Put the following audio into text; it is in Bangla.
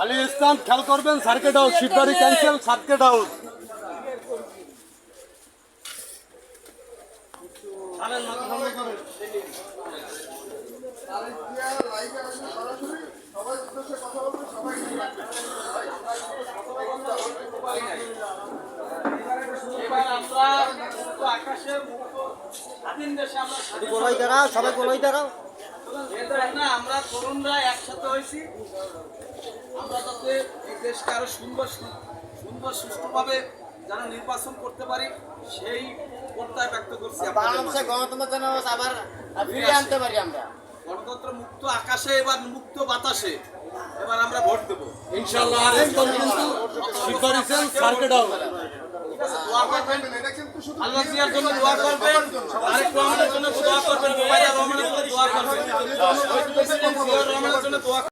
আলী ইসলাম খেয়াল করবেন, circuit house Shibbari cancel, circuit house. সবাই কোনোই দাঁড়াও। আমরা তরুণরা একসাথে হয়েছি, আমরা যাতে এই দেশকে আরো সুন্দর সুষ্ঠুভাবে যেন নির্বাচন করতে পারি সেই প্রত্যয় ব্যক্ত করছি। গণতন্ত্র যেন আবার ফিরিয়ে আনতে পারি আমরা। গণতন্ত্র মুক্ত আকাশে এবার মুক্ত বাতাসে এবার আমরা ভোট দেবো ইনশাআল্লাহ। আর ইসলাম কিন্তু শিববাড়ি সার্কিট হাউস। দোয়া করবেন, আল্লাহ জিয়ার জন্য দোয়া করবেন। আরেকটু